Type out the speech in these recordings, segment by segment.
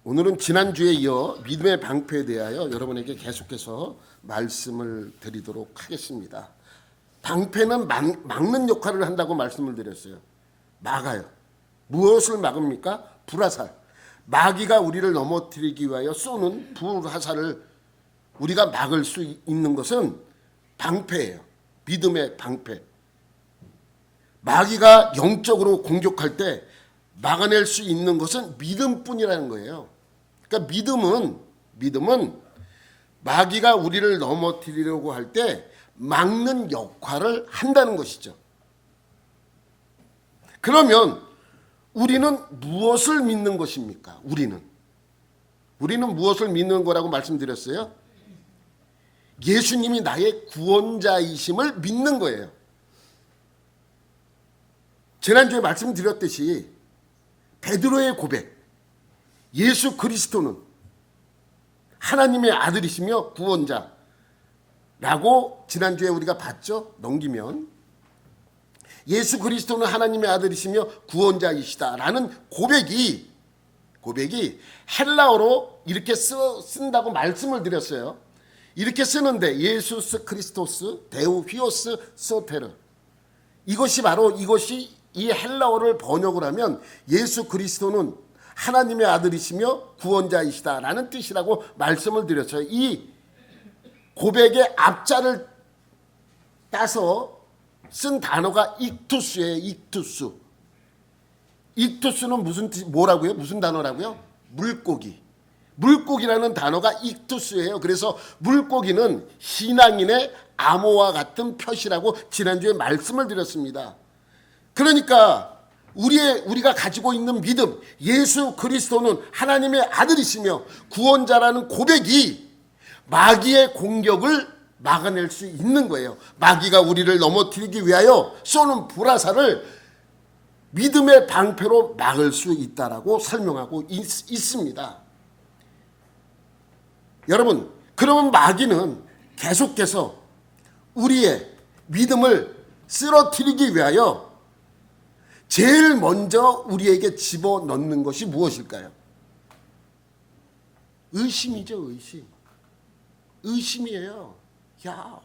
오늘은 지난주에 이어 믿음의 방패에 대하여 여러분에게 계속해서 말씀을 드리도록 하겠습니다. 방패는 막는 역할을 한다고 말씀을 드렸어요. 막아요. 무엇을 막습니까? 불화살. 마귀가 우리를 넘어뜨리기 위하여 쏘는 불화살을 우리가 막을 수 있는 것은 방패예요. 믿음의 방패. 마귀가 영적으로 공격할 때 막아낼 수 있는 것은 믿음뿐이라는 거예요. 그러니까 믿음은 마귀가 우리를 넘어뜨리려고 할 때 막는 역할을 한다는 것이죠. 그러면 우리는 무엇을 믿는 것입니까? 우리는 무엇을 믿는 거라고 말씀드렸어요? 예수님이 나의 구원자이심을 믿는 거예요. 지난주에 말씀드렸듯이 베드로의 고백, 예수 그리스도는 하나님의 아들이시며 구원자라고 지난주에 우리가 봤죠? 넘기면 예수 그리스도는 하나님의 아들이시며 구원자이시다라는 고백이 헬라어로 이렇게 쓴다고 말씀을 드렸어요. 이렇게 쓰는데 예수스 크리스토스 데우 휘오스 소테르, 이것이 이 헬라어를 번역을 하면 예수 그리스도는 하나님의 아들이시며 구원자이시다라는 뜻이라고 말씀을 드렸어요. 이 고백의 앞자를 따서 쓴 단어가 익투스예요. 익투스는 뭐라고요? 무슨 단어라고요? 물고기라는 단어가 익투스예요. 그래서 물고기는 신앙인의 암호와 같은 표시라고 지난주에 말씀을 드렸습니다. 그러니까 우리가 가지고 있는 믿음, 예수 그리스도는 하나님의 아들이시며 구원자라는 고백이 마귀의 공격을 막아낼 수 있는 거예요. 마귀가 우리를 넘어뜨리기 위하여 쏘는 불화살을 믿음의 방패로 막을 수 있다라고 설명하고 있습니다. 여러분, 그러면 마귀는 계속해서 우리의 믿음을 쓰러뜨리기 위하여 제일 먼저 우리에게 집어넣는 것이 무엇일까요? 의심이죠. 의심이에요. 야,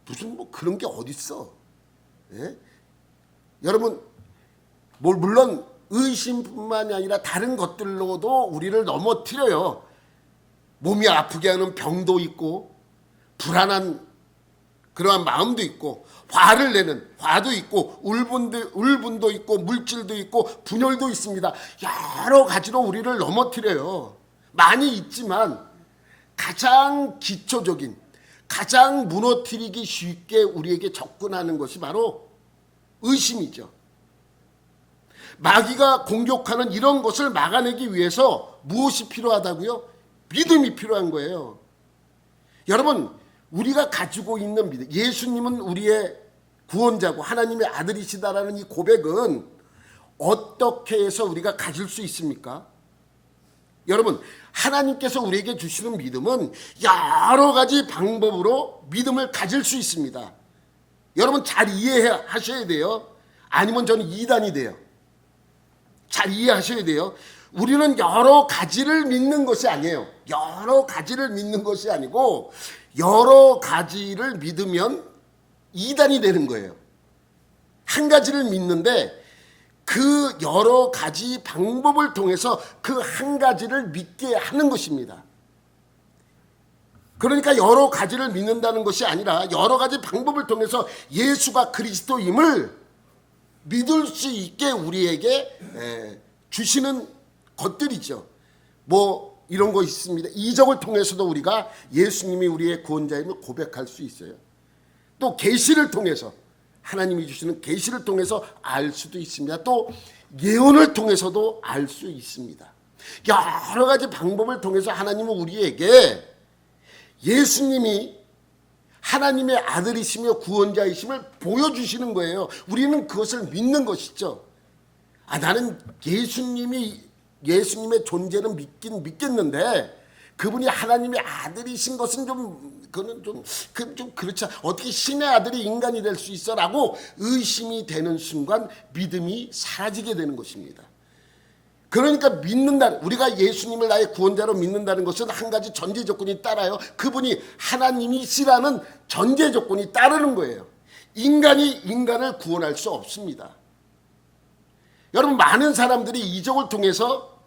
무슨 그런 게 어딨어. 예? 여러분, 물론 의심뿐만이 아니라 다른 것들로도 우리를 넘어뜨려요. 몸이 아프게 하는 병도 있고, 불안한 그러한 마음도 있고, 화를 내는 화도 있고, 울분도 있고, 물질도 있고, 분열도 있습니다. 여러 가지로 우리를 넘어뜨려요. 많이 있지만 가장 기초적인, 가장 무너뜨리기 쉽게 우리에게 접근하는 것이 바로 의심이죠. 마귀가 공격하는 이런 것을 막아내기 위해서 무엇이 필요하다고요? 믿음이 필요한 거예요. 여러분, 우리가 가지고 있는 믿음, 예수님은 우리의 구원자고 하나님의 아들이시다라는 이 고백은 어떻게 해서 우리가 가질 수 있습니까? 여러분, 하나님께서 우리에게 주시는 믿음은 여러 가지 방법으로 믿음을 가질 수 있습니다. 여러분 잘 이해하셔야 돼요. 아니면 저는 이단이 돼요. 잘 이해하셔야 돼요. 우리는 여러 가지를 믿는 것이 아니에요. 여러 가지를 믿는 것이 아니고 여러 가지를 믿으면 이단이 되는 거예요. 한 가지를 믿는데 그 여러 가지 방법을 통해서 그 한 가지를 믿게 하는 것입니다. 그러니까 여러 가지를 믿는다는 것이 아니라 여러 가지 방법을 통해서 예수가 그리스도임을 믿을 수 있게 우리에게 주시는 것들이죠. 뭐 이런 거 있습니다. 이적을 통해서도 우리가 예수님이 우리의 구원자임을 고백할 수 있어요. 또 계시를 통해서 하나님이 주시는 계시를 통해서 알 수도 있습니다. 또 예언을 통해서도 알 수 있습니다. 여러 가지 방법을 통해서 하나님은 우리에게 예수님이 하나님의 아들이시며 구원자이심을 보여주시는 거예요. 우리는 그것을 믿는 것이죠. 나는 예수님의 존재는 믿겠는데 그분이 하나님의 아들이신 것은 그거는 좀 그렇지 않아. 어떻게 신의 아들이 인간이 될 수 있어라고 의심이 되는 순간 믿음이 사라지게 되는 것입니다. 그러니까 믿는다는, 우리가 예수님을 나의 구원자로 믿는다는 것은 한 가지 전제 조건이 따라요. 그분이 하나님이시라는 전제 조건이 따르는 거예요. 인간이 인간을 구원할 수 없습니다. 여러분, 많은 사람들이 이적을 통해서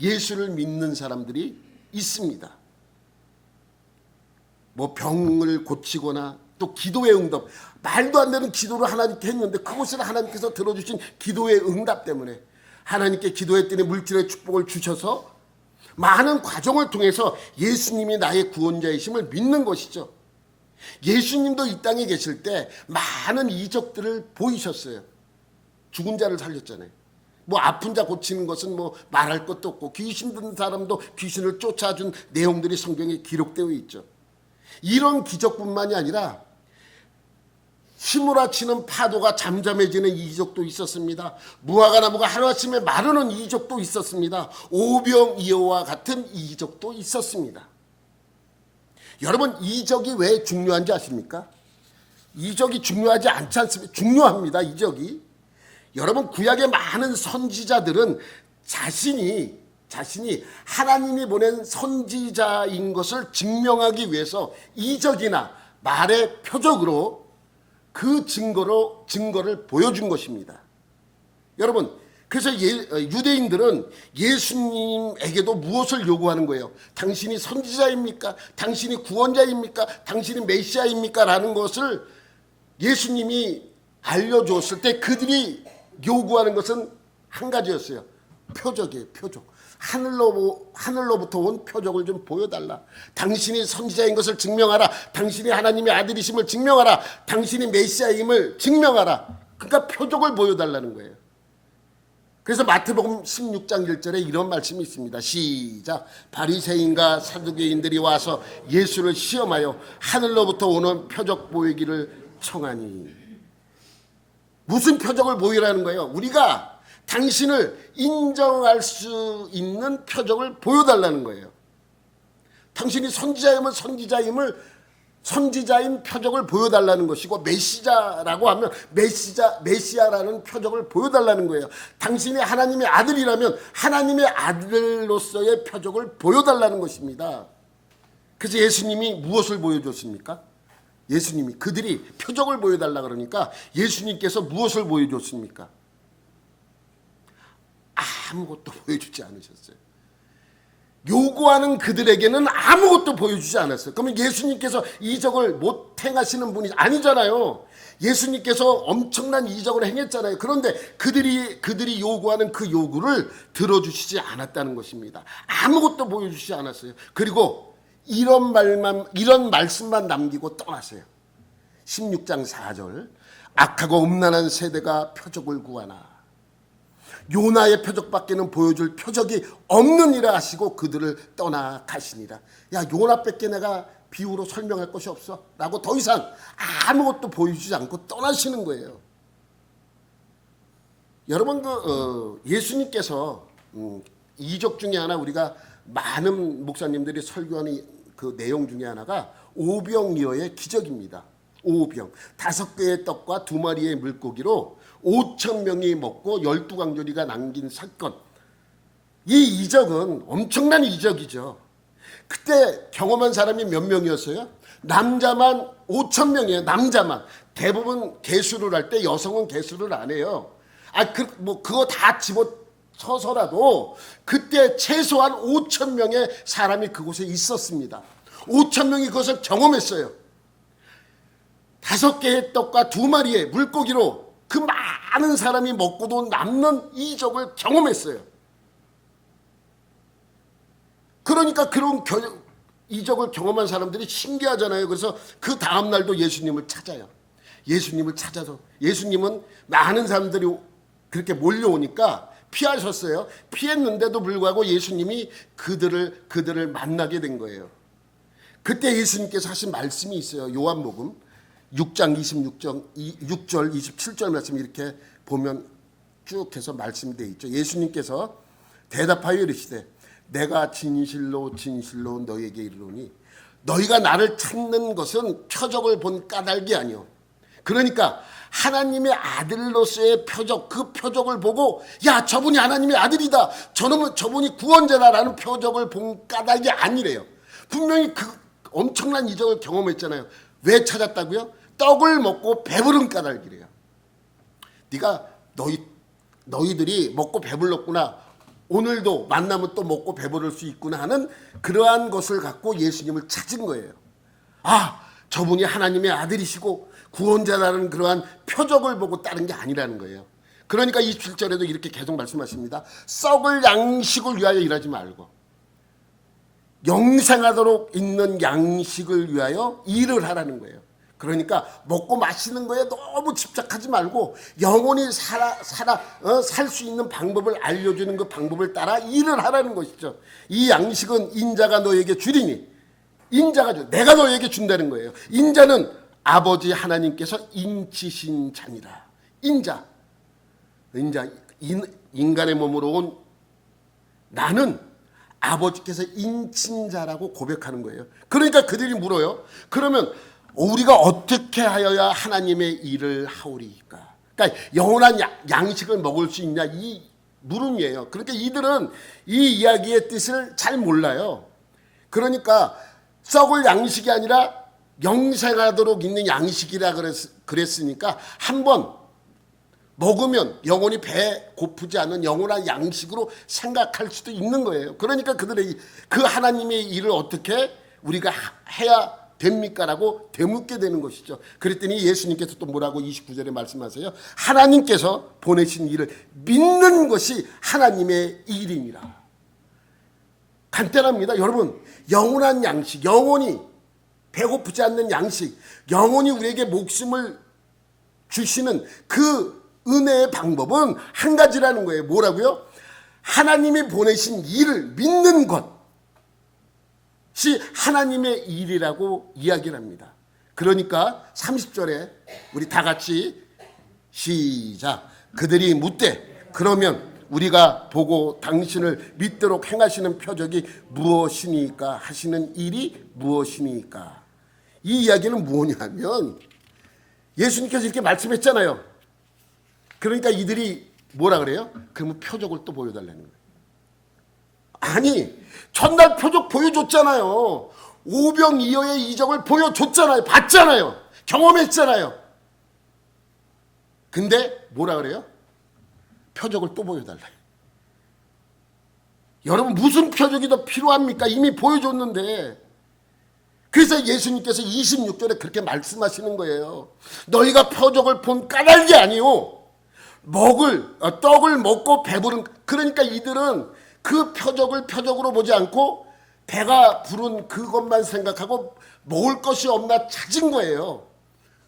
예수를 믿는 사람들이 있습니다. 뭐 병을 고치거나 또 기도의 응답, 말도 안 되는 기도를 하나님께 했는데 그것을 하나님께서 들어주신 기도의 응답 때문에 하나님께 기도했더니 물질의 축복을 주셔서 많은 과정을 통해서 예수님이 나의 구원자이심을 믿는 것이죠. 예수님도 이 땅에 계실 때 많은 이적들을 보이셨어요. 죽은 자를 살렸잖아요. 뭐 아픈 자 고치는 것은 뭐 말할 것도 없고, 귀신 든 사람도 귀신을 쫓아준 내용들이 성경에 기록되어 있죠. 이런 기적뿐만이 아니라 휘몰아치는 파도가 잠잠해지는 이적도 있었습니다. 무화과 나무가 하루아침에 마르는 이적도 있었습니다. 오병이어와 같은 이적도 있었습니다. 여러분, 이적이 왜 중요한지 아십니까? 이적이 중요하지 않지 않습니까? 중요합니다. 이적이. 여러분, 구약의 많은 선지자들은 자신이 하나님이 보낸 선지자인 것을 증명하기 위해서 이적이나 말의 표적으로 그 증거를 보여준 것입니다. 여러분, 그래서 유대인들은 예수님에게도 무엇을 요구하는 거예요? 당신이 선지자입니까? 당신이 구원자입니까? 당신이 메시아입니까? 라는 것을 예수님이 알려주었을 때 그들이 요구하는 것은 한 가지였어요. 표적이에요. 표적. 하늘로부터 온 표적을 좀 보여달라. 당신이 선지자인 것을 증명하라. 당신이 하나님의 아들이심을 증명하라. 당신이 메시아임을 증명하라. 그러니까 표적을 보여달라는 거예요. 그래서 마태복음 16장 1절에 이런 말씀이 있습니다. 시작. 바리새인과 사두개인들이 와서 예수를 시험하여 하늘로부터 오는 표적 보이기를 청하니. 무슨 표적을 보이라는 거예요? 우리가 당신을 인정할 수 있는 표적을 보여달라는 거예요. 당신이 선지자인 표적을 보여달라는 것이고, 메시자라고 하면 메시아라는 표적을 보여달라는 거예요. 당신이 하나님의 아들이라면 하나님의 아들로서의 표적을 보여달라는 것입니다. 그래서 예수님이 무엇을 보여줬습니까? 예수님이 그들이 표적을 보여달라 그러니까 예수님께서 무엇을 보여줬습니까? 아무것도 보여주지 않으셨어요. 요구하는 그들에게는 아무것도 보여주지 않았어요. 그러면 예수님께서 이적을 못 행하시는 분이 아니잖아요. 예수님께서 엄청난 이적을 행했잖아요. 그런데 그들이 요구하는 그 요구를 들어주시지 않았다는 것입니다. 아무것도 보여주시지 않았어요. 그리고 이런 말씀만 남기고 떠났어요. 16장 4절. 악하고 음란한 세대가 표적을 구하나 요나의 표적밖에는 보여줄 표적이 없느니라 하시고 그들을 떠나 가시니라. 야, 요나밖에 내가 비유로 설명할 것이 없어 라고 더 이상 아무것도 보여주지 않고 떠나시는 거예요. 여러분, 예수님께서 이적 중에 하나, 우리가 많은 목사님들이 설교하는 그 내용 중에 하나가 오병이어의 기적입니다. 오병, 5개의 떡과 2마리의 물고기로 5,000명이 먹고 12강조리가 남긴 사건. 이 이적은 엄청난 이적이죠. 그때 경험한 사람이 몇 명이었어요? 남자만 5,000명이에요. 남자만. 대부분 계수를 할 때 여성은 계수를 안 해요. 그거 다 집어쳐서라도 그때 최소한 5,000명의 사람이 그곳에 있었습니다. 5,000명이 그것을 경험했어요. 5개의 떡과 2마리의 물고기로 그 많은 사람이 먹고도 남는 이적을 경험했어요. 그러니까 그런 이적을 경험한 사람들이 신기하잖아요. 그래서 그 다음 날도 예수님을 찾아요. 예수님을 찾아서, 예수님은 많은 사람들이 그렇게 몰려오니까 피하셨어요. 피했는데도 불구하고 예수님이 그들을 만나게 된 거예요. 그때 예수님께서 하신 말씀이 있어요. 요한복음 6장 6절 27절 말씀 이렇게 보면 쭉 해서 말씀이 되어 있죠. 예수님께서 대답하여 이르시되 내가 진실로 너희에게 이르노니 너희가 나를 찾는 것은 표적을 본 까닭이 아니요 그러니까 하나님의 아들로서의 표적, 그 표적을 보고 야, 저분이 하나님의 아들이다, 저분이 구원자다라는 표적을 본 까닭이 아니래요. 분명히 그 엄청난 이적을 경험했잖아요. 왜 찾았다고요? 떡을 먹고 배부른 까닭이래요. 네가 너희들이 먹고 배불렀구나, 오늘도 만나면 또 먹고 배부를 수 있구나 하는 그러한 것을 갖고 예수님을 찾은 거예요. 아, 저분이 하나님의 아들이시고 구원자라는 그러한 표적을 보고 따른 게 아니라는 거예요. 그러니까 27절에도 이렇게 계속 말씀하십니다. 썩을 양식을 위하여 일하지 말고 영생하도록 있는 양식을 위하여 일을 하라는 거예요. 그러니까 먹고 마시는 거에 너무 집착하지 말고 영원히 살 수 있는 방법을 알려주는 그 방법을 따라 일을 하라는 것이죠. 이 양식은 인자가 너에게 주리니, 인자가 내가 너에게 준다는 거예요. 인자는 아버지 하나님께서 인치신 자니라. 인자, 인간의 몸으로 온 나는 아버지께서 인친 자라고 고백하는 거예요. 그러니까 그들이 물어요. 그러면 우리가 어떻게 하여야 하나님의 일을 하오리까? 그러니까 영원한 양식을 먹을 수 있냐, 이 물음이에요. 그러니까 이들은 이 이야기의 뜻을 잘 몰라요. 그러니까 썩을 양식이 아니라 영생하도록 있는 양식이라 그랬으니까 한번 먹으면 영원히 배 고프지 않은 영원한 양식으로 생각할 수도 있는 거예요. 그러니까 그들의 그 하나님의 일을 어떻게 우리가 해야 됩니까? 라고 되묻게 되는 것이죠. 그랬더니 예수님께서 또 뭐라고 29절에 말씀하세요? 하나님께서 보내신 일을 믿는 것이 하나님의 일이니라. 간단합니다. 여러분, 영원한 양식, 영원히 배고프지 않는 양식, 영원히 우리에게 목숨을 주시는 그 은혜의 방법은 한 가지라는 거예요. 뭐라고요? 하나님이 보내신 일을 믿는 것이 하나님의 일이라고 이야기를 합니다. 그러니까 30절에 우리 다 같이 시작. 그들이 묻되 그러면 우리가 보고 당신을 믿도록 행하시는 표적이 무엇이니까, 하시는 일이 무엇이니까. 이 이야기는 뭐냐면 예수님께서 이렇게 말씀했잖아요. 그러니까 이들이 뭐라 그래요? 그러면 표적을 또 보여달라는 거예요. 아니, 전날 표적 보여줬잖아요. 오병이어의 이적을 보여줬잖아요. 봤잖아요. 경험했잖아요. 근데 뭐라 그래요? 표적을 또 보여달라. 여러분, 무슨 표적이 더 필요합니까? 이미 보여줬는데. 그래서 예수님께서 26절에 그렇게 말씀하시는 거예요. 너희가 표적을 본 까닭이 아니오. 떡을 먹고 배부른, 그러니까 이들은 그 표적을 표적으로 보지 않고 배가 부른 그것만 생각하고 먹을 것이 없나 찾은 거예요.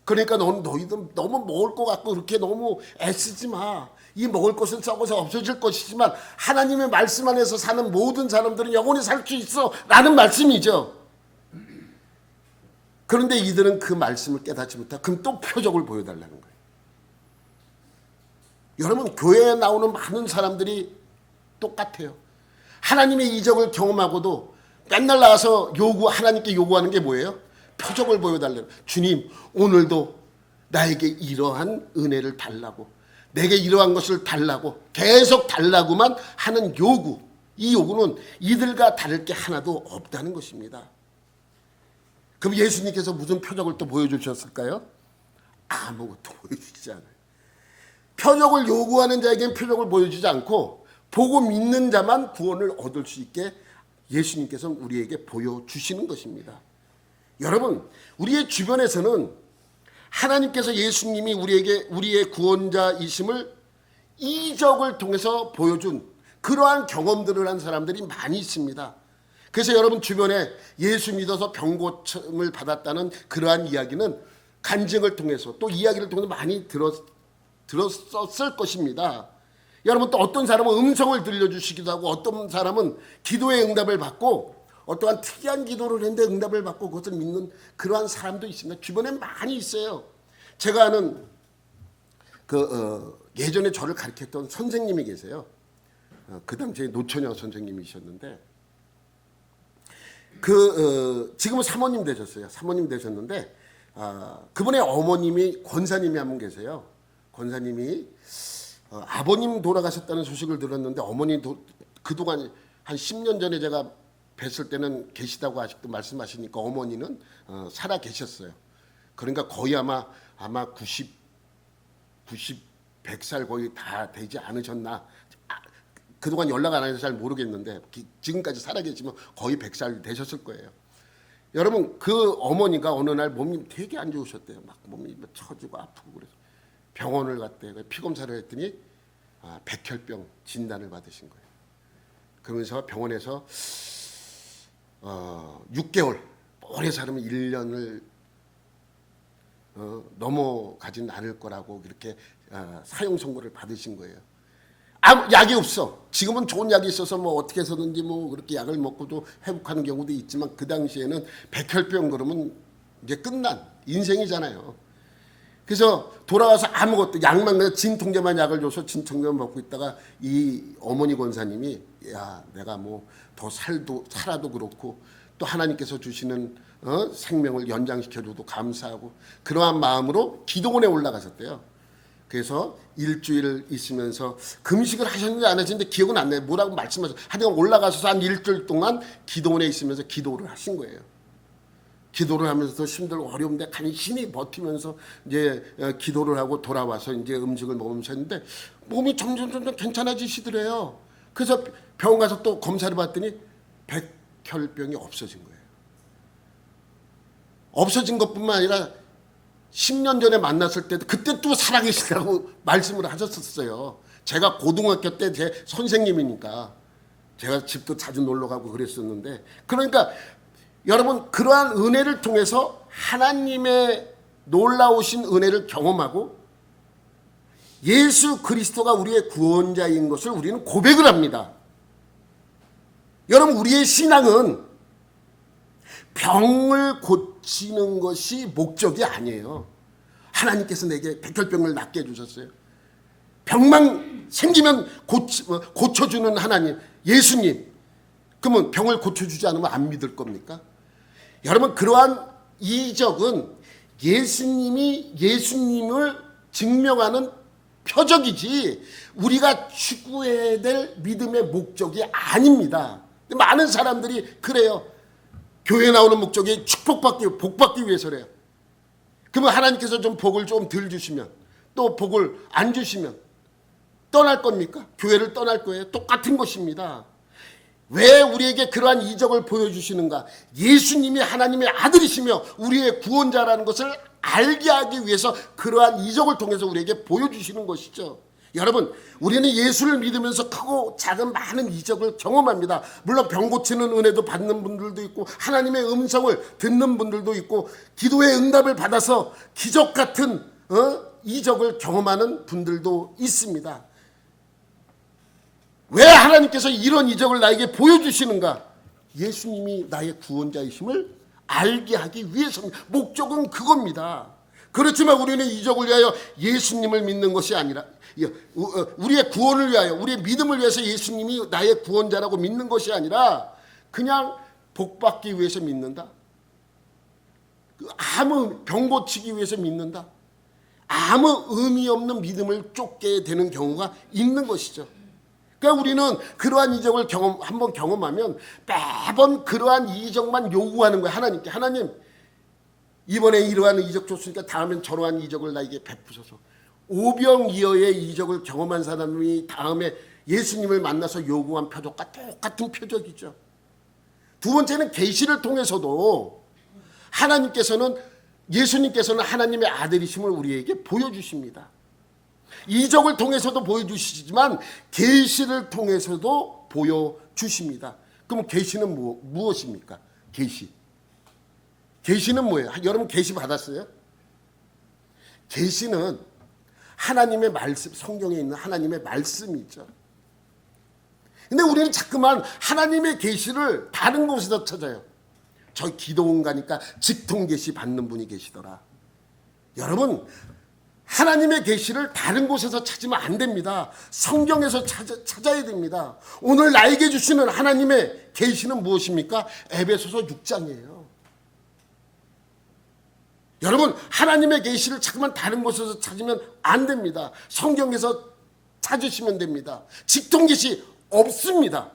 그러니까 너희들 너무 먹을 것 같고 그렇게 너무 애쓰지 마. 이 먹을 것은 썩어서 없어질 것이지만 하나님의 말씀 안에서 사는 모든 사람들은 영원히 살 수 있어 라는 말씀이죠. 그런데 이들은 그 말씀을 깨닫지 못하고 그럼 또 표적을 보여달라는 거예요. 여러분, 교회에 나오는 많은 사람들이 똑같아요. 하나님의 이적을 경험하고도 맨날 나와서 하나님께 요구하는 게 뭐예요? 표적을 보여달라는. 주님, 오늘도 나에게 이러한 은혜를 달라고, 내게 이러한 것을 달라고, 계속 달라고만 하는 요구. 이 요구는 이들과 다를 게 하나도 없다는 것입니다. 그럼 예수님께서 무슨 표적을 또 보여주셨을까요? 아무것도 보여주지 않아요. 표적을 요구하는 자에게는 표적을 보여주지 않고 보고 믿는 자만 구원을 얻을 수 있게 예수님께서 우리에게 보여주시는 것입니다. 여러분, 우리의 주변에서는 하나님께서 예수님이 우리의 구원자이심을 이적을 통해서 보여준 그러한 경험들을 한 사람들이 많이 있습니다. 그래서 여러분 주변에 예수 믿어서 병 고침을 받았다는 그러한 이야기는 간증을 통해서 또 이야기를 통해서 많이 들었을 것입니다. 여러분, 또 어떤 사람은 음성을 들려주시기도 하고 어떤 사람은 기도의 응답을 받고 어떠한 특이한 기도를 했는데 응답을 받고 그것을 믿는 그러한 사람도 있습니다. 주변에 많이 있어요. 제가 아는 예전에 저를 가르쳤던 선생님이 계세요. 그 당시에 노처녀 선생님이셨는데 지금은 사모님 되셨어요. 사모님 되셨는데 그분의 어머님이 권사님이 한 분 계세요. 권사님이 아버님 돌아가셨다는 소식을 들었는데 어머니 그동안 한 10년 전에 제가 뵀을 때는 계시다고 아직도 말씀하시니까 어머니는 살아 계셨어요. 그러니까 거의 아마 100살 거의 다 되지 않으셨나. 그동안 연락 안 해서 잘 모르겠는데 지금까지 살아 계시면 거의 100살 되셨을 거예요. 여러분 그 어머니가 어느 날 몸이 되게 안 좋으셨대요. 막 몸이 처지고 아프고 그래서 병원을 갔대요. 피 검사를 했더니 백혈병 진단을 받으신 거예요. 그러면서 병원에서 6개월 오래 살면 1년을 넘어가진 않을 거라고 이렇게 사형 선고를 받으신 거예요. 아무 약이 없어. 지금은 좋은 약이 있어서 뭐 어떻게 해서든지 뭐 그렇게 약을 먹고도 회복하는 경우도 있지만 그 당시에는 백혈병 그러면 이제 끝난 인생이잖아요. 그래서 돌아와서 아무것도 약만 그냥 진통제만 약을 줘서 진통제만 먹고 있다가 이 어머니 권사님이 야 내가 뭐 더 살아도 그렇고 또 하나님께서 주시는 생명을 연장시켜줘도 감사하고 그러한 마음으로 기도원에 올라가셨대요. 그래서 일주일 있으면서 금식을 하셨는지 안 하셨는지 기억은 안 나요. 뭐라고 말씀하셨어요. 하여튼 올라가셔서 한 일주일 동안 기도원에 있으면서 기도를 하신 거예요. 기도를 하면서 힘들고 어려운데 간신히 버티면서 이제 기도를 하고 돌아와서 이제 음식을 먹으면서 했는데 몸이 점점 괜찮아지시더래요. 그래서 병원 가서 또 검사를 받더니 백혈병이 없어진 거예요. 없어진 것뿐만 아니라 10년 전에 만났을 때도 그때 또 살아계시다고 말씀을 하셨었어요. 제가 고등학교 때 제 선생님이니까 제가 집도 자주 놀러 가고 그랬었는데 그러니까 여러분 그러한 은혜를 통해서 하나님의 놀라우신 은혜를 경험하고 예수 그리스도가 우리의 구원자인 것을 우리는 고백을 합니다. 여러분 우리의 신앙은 병을 고치는 것이 목적이 아니에요. 하나님께서 내게 백혈병을 낫게 해주셨어요. 병만 생기면 고쳐주는 하나님 예수님 그러면 병을 고쳐주지 않으면 안 믿을 겁니까? 여러분 그러한 이적은 예수님을 증명하는 표적이지 우리가 추구해야 될 믿음의 목적이 아닙니다. 많은 사람들이 그래요. 교회 나오는 목적이 복받기 위해서래요. 그러면 하나님께서 좀 복을 좀 덜 주시면 또 복을 안 주시면 떠날 겁니까? 교회를 떠날 거예요. 똑같은 것입니다. 왜 우리에게 그러한 이적을 보여주시는가? 예수님이 하나님의 아들이시며 우리의 구원자라는 것을 알게 하기 위해서 그러한 이적을 통해서 우리에게 보여주시는 것이죠. 여러분 우리는 예수를 믿으면서 크고 작은 많은 이적을 경험합니다. 물론 병 고치는 은혜도 받는 분들도 있고 하나님의 음성을 듣는 분들도 있고 기도의 응답을 받아서 기적 같은 이적을 경험하는 분들도 있습니다. 왜 하나님께서 이런 이적을 나에게 보여주시는가? 예수님이 나의 구원자이심을 알게 하기 위해서입니다. 목적은 그겁니다. 그렇지만 우리는 이적을 위하여 예수님을 믿는 것이 아니라 우리의 구원을 위하여 우리의 믿음을 위해서 예수님이 나의 구원자라고 믿는 것이 아니라 그냥 복받기 위해서 믿는다. 아무 병 고치기 위해서 믿는다. 아무 의미 없는 믿음을 쫓게 되는 경우가 있는 것이죠. 그러니까 우리는 그러한 이적을 한번 경험하면 매번 그러한 이적만 요구하는 거예요. 하나님께. 하나님 이번에 이러한 이적 줬으니까 다음엔 저러한 이적을 나에게 베푸소서. 오병이어의 이적을 경험한 사람이 다음에 예수님을 만나서 요구한 표적과 똑같은 표적이죠. 두 번째는 계시를 통해서도 예수님께서는 하나님의 아들이심을 우리에게 보여주십니다. 이적을 통해서도 보여주시지만 계시를 통해서도 보여주십니다. 그럼 계시는 무엇입니까? 계시는 뭐예요? 여러분 계시 받았어요? 계시는 하나님의 말씀, 성경에 있는 하나님의 말씀이죠. 근데 우리는 자꾸만 하나님의 계시를 다른 곳에서 찾아요. 저 기도원 가니까 직통 계시 받는 분이 계시더라. 여러분 하나님의 계시를 다른 곳에서 찾으면 안 됩니다. 성경에서 찾아야 됩니다. 오늘 나에게 주시는 하나님의 계시는 무엇입니까? 에베소서 6장이에요. 여러분, 하나님의 계시를 자꾸만 다른 곳에서 찾으면 안 됩니다. 성경에서 찾으시면 됩니다. 직통 계시 없습니다.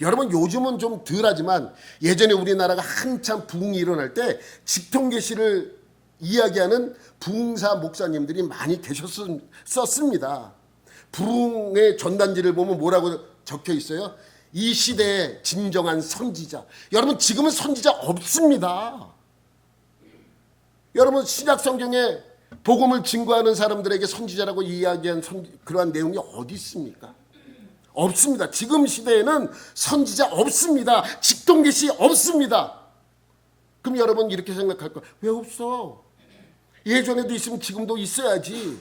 여러분, 요즘은 좀 덜하지만 예전에 우리나라가 한참 부흥이 일어날 때 직통 계시를 이야기하는 부흥사 목사님들이 많이 계셨었습니다. 부흥의 전단지를 보면 뭐라고 적혀 있어요? 이 시대의 진정한 선지자. 여러분, 지금은 선지자 없습니다. 여러분, 신약 성경에 복음을 증거하는 사람들에게 선지자라고 이야기한 그러한 내용이 어디 있습니까? 없습니다. 지금 시대에는 선지자 없습니다. 직통 계시 없습니다. 그럼 여러분 이렇게 생각할 거예요. 왜 없어? 예전에도 있으면 지금도 있어야지.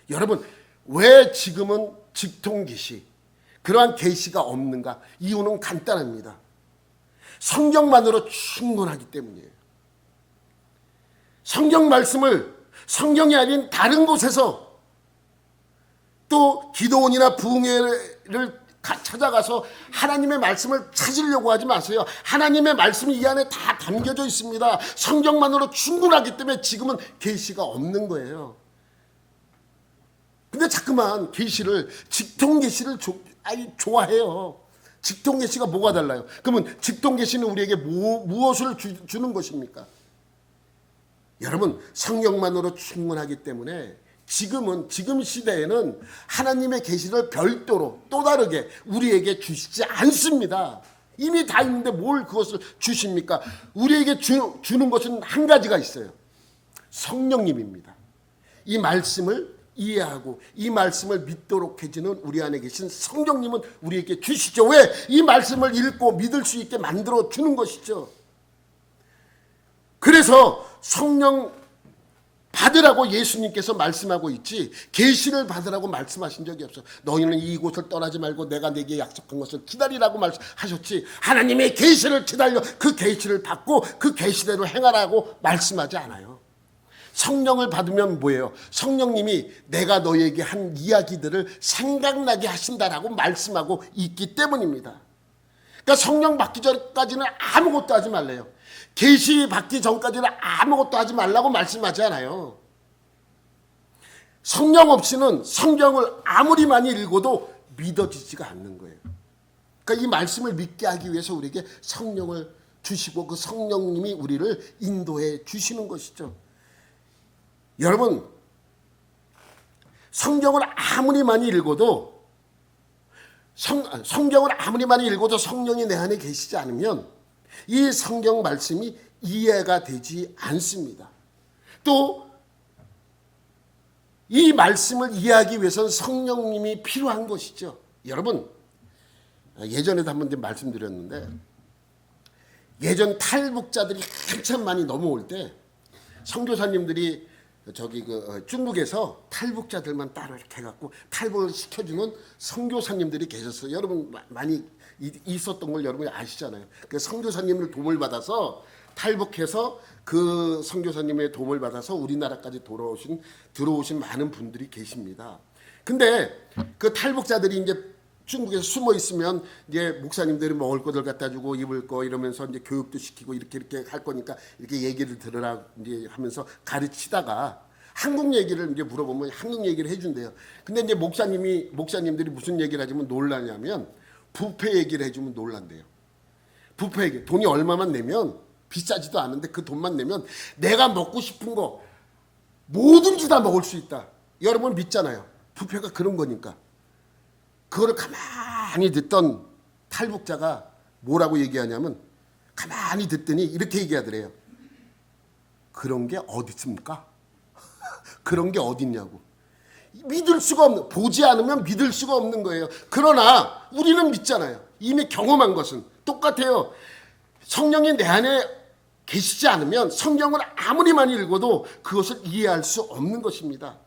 여러분, 왜 지금은 직통 계시, 그러한 계시가 없는가? 이유는 간단합니다. 성경만으로 충분하기 때문이에요. 성경 말씀을 성경이 아닌 다른 곳에서 또 기도원이나 부흥회를 찾아가서 하나님의 말씀을 찾으려고 하지 마세요. 하나님의 말씀이 이 안에 다 담겨져 있습니다. 성경만으로 충분하기 때문에 지금은 계시가 없는 거예요. 근데 자꾸만 계시를, 직통 계시를 좋아해요. 직통 계시가 뭐가 달라요? 그러면 직통 계시는 우리에게 무엇을 주는 것입니까? 여러분, 성경만으로 충분하기 때문에 지금 시대에는 하나님의 계시를 별도로 또 다르게 우리에게 주시지 않습니다. 이미 다 있는데 뭘 그것을 주십니까? 우리에게 주는 것은 한 가지가 있어요. 성령님입니다. 이 말씀을 이해하고 이 말씀을 믿도록 해주는 우리 안에 계신 성령님은 우리에게 주시죠. 왜? 이 말씀을 읽고 믿을 수 있게 만들어 주는 것이죠. 그래서 성령 받으라고 예수님께서 말씀하고 있지 계시를 받으라고 말씀하신 적이 없어요. 너희는 이곳을 떠나지 말고 내가 네게 약속한 것을 기다리라고 말씀하셨지, 하나님의 계시를 기다려 그 계시를 받고 그 계시대로 행하라고 말씀하지 않아요. 성령을 받으면 뭐예요? 성령님이 내가 너희에게 한 이야기들을 생각나게 하신다라고 말씀하고 있기 때문입니다. 그러니까 성령 받기 전까지는 아무것도 하지 말래요. 계시 받기 전까지는 아무것도 하지 말라고 말씀하지 않아요. 성령 없이는 성경을 아무리 많이 읽어도 믿어지지가 않는 거예요. 그러니까 이 말씀을 믿게 하기 위해서 우리에게 성령을 주시고 그 성령님이 우리를 인도해 주시는 것이죠. 여러분, 성경을 아무리 많이 읽어도 성경을 아무리 많이 읽어도 성령이 내 안에 계시지 않으면 이 성경 말씀이 이해가 되지 않습니다. 또 이 말씀을 이해하기 위해서는 성령님이 필요한 것이죠. 여러분, 예전에도 한번 말씀드렸는데 예전 탈북자들이 한참 많이 넘어올 때 선교사님들이 중국에서 탈북자들만 따로 이렇게 해갖고 탈북을 시켜주는 선교사님들이 계셨어요. 여러분 많이 있었던 걸 여러분이 아시잖아요. 그 선교사님을 도움을 받아서 탈북해서 그 선교사님의 도움을 받아서 우리나라까지 들어오신 많은 분들이 계십니다. 근데 그 탈북자들이 이제 중국에서 숨어 있으면 이제 목사님들이 먹을 것들 갖다 주고 입을 거 이러면서 이제 교육도 시키고 이렇게 할 거니까 이렇게 얘기를 들으라 이제 하면서 가르치다가 한국 얘기를 이제 물어보면 한국 얘기를 해준대요. 근데 이제 목사님들이 무슨 얘기를 하자면 놀라냐면 부패 얘기를 해주면 놀란대요. 부패 얘기. 돈이 얼마만 내면 비싸지도 않은데 그 돈만 내면 내가 먹고 싶은 거 뭐든지 다 먹을 수 있다. 여러분 믿잖아요. 부패가 그런 거니까. 그거를 가만히 듣던 탈북자가 뭐라고 얘기하냐면 가만히 듣더니 이렇게 얘기하더래요. 그런 게 어디 있습니까? 그런 게 어디 있냐고. 믿을 수가 없는, 보지 않으면 믿을 수가 없는 거예요. 그러나 우리는 믿잖아요. 이미 경험한 것은 똑같아요. 성령이 내 안에 계시지 않으면 성경을 아무리 많이 읽어도 그것을 이해할 수 없는 것입니다.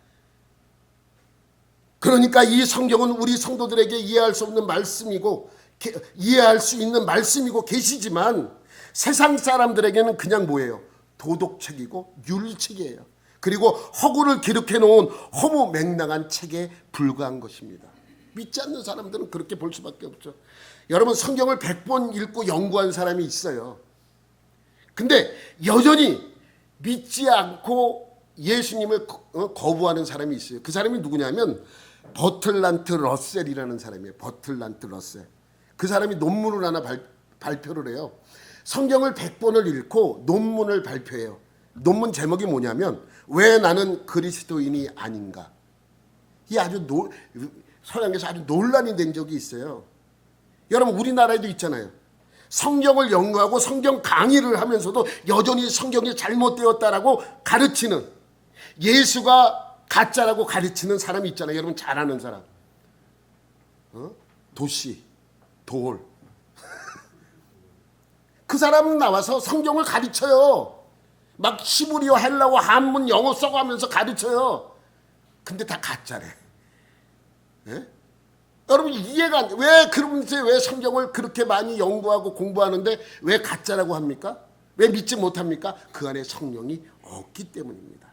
그러니까 이 성경은 우리 성도들에게 이해할 수 없는 말씀이고 이해할 수 있는 말씀이고 계시지만 세상 사람들에게는 그냥 뭐예요? 도덕책이고 윤리책이에요. 그리고 허구를 기록해 놓은 허무맹랑한 책에 불과한 것입니다. 믿지 않는 사람들은 그렇게 볼 수밖에 없죠. 여러분 성경을 100번 읽고 연구한 사람이 있어요. 근데 여전히 믿지 않고 예수님을 거부하는 사람이 있어요. 그 사람이 누구냐면 버틀란트 러셀이라는 사람이에요. 버틀란트 러셀. 그 사람이 논문을 하나 발표를 해요. 성경을 100번을 읽고 논문을 발표해요. 논문 제목이 뭐냐면 왜 나는 그리스도인이 아닌가. 이 아주 서양에서 아주 논란이 된 적이 있어요. 여러분 우리나라에도 있잖아요. 성경을 연구하고 성경 강의를 하면서도 여전히 성경이 잘못되었다라고 가르치는, 예수가 가짜라고 가르치는 사람이 있잖아요. 여러분 잘 아는 사람. 도시, 돌. 그 사람은 나와서 성경을 가르쳐요. 막 히브리어, 헬라어, 한문, 영어 써가면서 가르쳐요. 근데 다 가짜래. 예? 여러분 이해가 안 돼. 왜 그러면서 왜 성경을 그렇게 많이 연구하고 공부하는데 왜 가짜라고 합니까? 왜 믿지 못합니까? 그 안에 성령이 없기 때문입니다.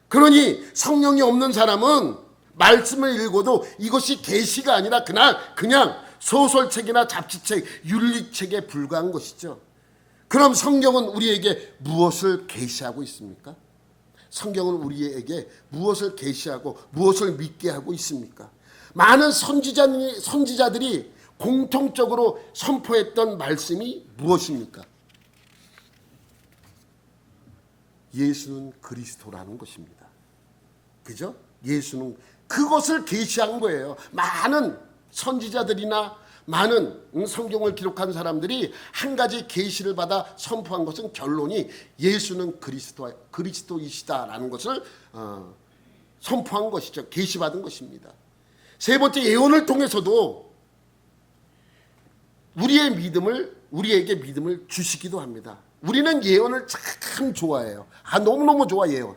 그러니 성령이 없는 사람은 말씀을 읽어도 이것이 계시가 아니라 그냥 소설책이나 잡지책, 윤리책에 불과한 것이죠. 그럼 성경은 우리에게 무엇을 계시하고 있습니까? 성경은 우리에게 무엇을 계시하고 무엇을 믿게 하고 있습니까? 많은 선지자들이 공통적으로 선포했던 말씀이 무엇입니까? 예수는 그리스도라는 것입니다. 그죠? 예수는 그것을 계시한 거예요. 많은 선지자들이나 많은 성경을 기록한 사람들이 한 가지 계시를 받아 선포한 것은 결론이 예수는 그리스도이시다라는 것을 선포한 것이죠. 계시받은 것입니다. 세 번째, 예언을 통해서도 우리에게 믿음을 주시기도 합니다. 우리는 예언을 참 좋아해요. 너무너무 좋아. 예언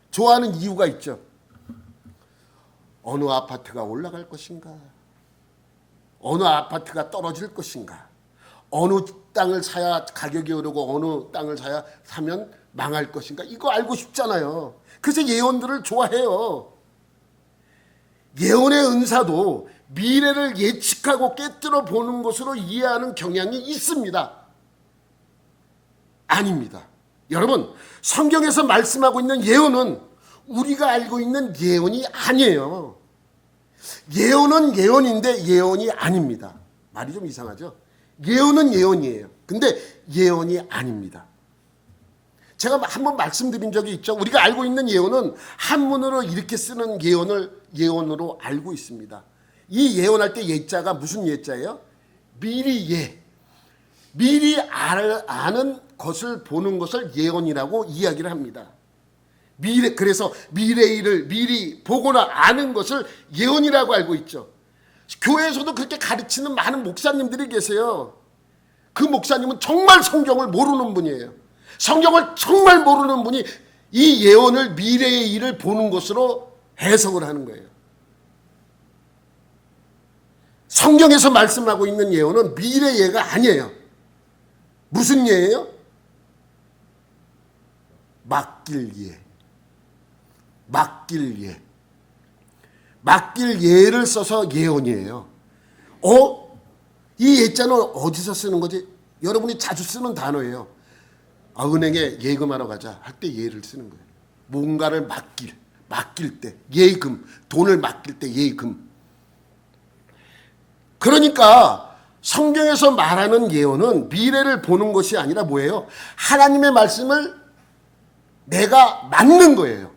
좋아하는 이유가 있죠. 어느 아파트가 올라갈 것인가, 어느 아파트가 떨어질 것인가, 어느 땅을 사야 가격이 오르고 어느 땅을 사면 망할 것인가, 이거 알고 싶잖아요. 그래서 예언들을 좋아해요. 예언의 은사도 미래를 예측하고 꿰뚫어 보는 것으로 이해하는 경향이 있습니다. 아닙니다. 여러분, 성경에서 말씀하고 있는 예언은 우리가 알고 있는 예언이 아니에요. 예언은 예언인데 예언이 아닙니다. 말이 좀 이상하죠? 예언은 예언이에요. 근데 예언이 아닙니다. 제가 한번 말씀드린 적이 있죠. 우리가 알고 있는 예언은 한문으로 이렇게 쓰는 예언으로 알고 있습니다. 이 예언할 때 예자가 무슨 예자예요? 미리 아는 것을 보는 것을 예언이라고 이야기를 합니다. 그래서 미래의 일을 미리 보거나 아는 것을 예언이라고 알고 있죠. 교회에서도 그렇게 가르치는 많은 목사님들이 계세요. 그 목사님은 정말 성경을 모르는 분이에요. 성경을 정말 모르는 분이 이 예언을 미래의 일을 보는 것으로 해석을 하는 거예요. 성경에서 말씀하고 있는 예언은 미래 예가 아니에요. 무슨 예예요? 맡길 예. 맡길 예를 써서 예언이에요. 이 예자는 어디서 쓰는 거지? 여러분이 자주 쓰는 단어예요. 은행에 예금하러 가자 할 때 예를 쓰는 거예요. 뭔가를 맡길 때 예금, 돈을 맡길 때 예금. 그러니까 성경에서 말하는 예언은 미래를 보는 것이 아니라 뭐예요? 하나님의 말씀을 내가 맞는 거예요.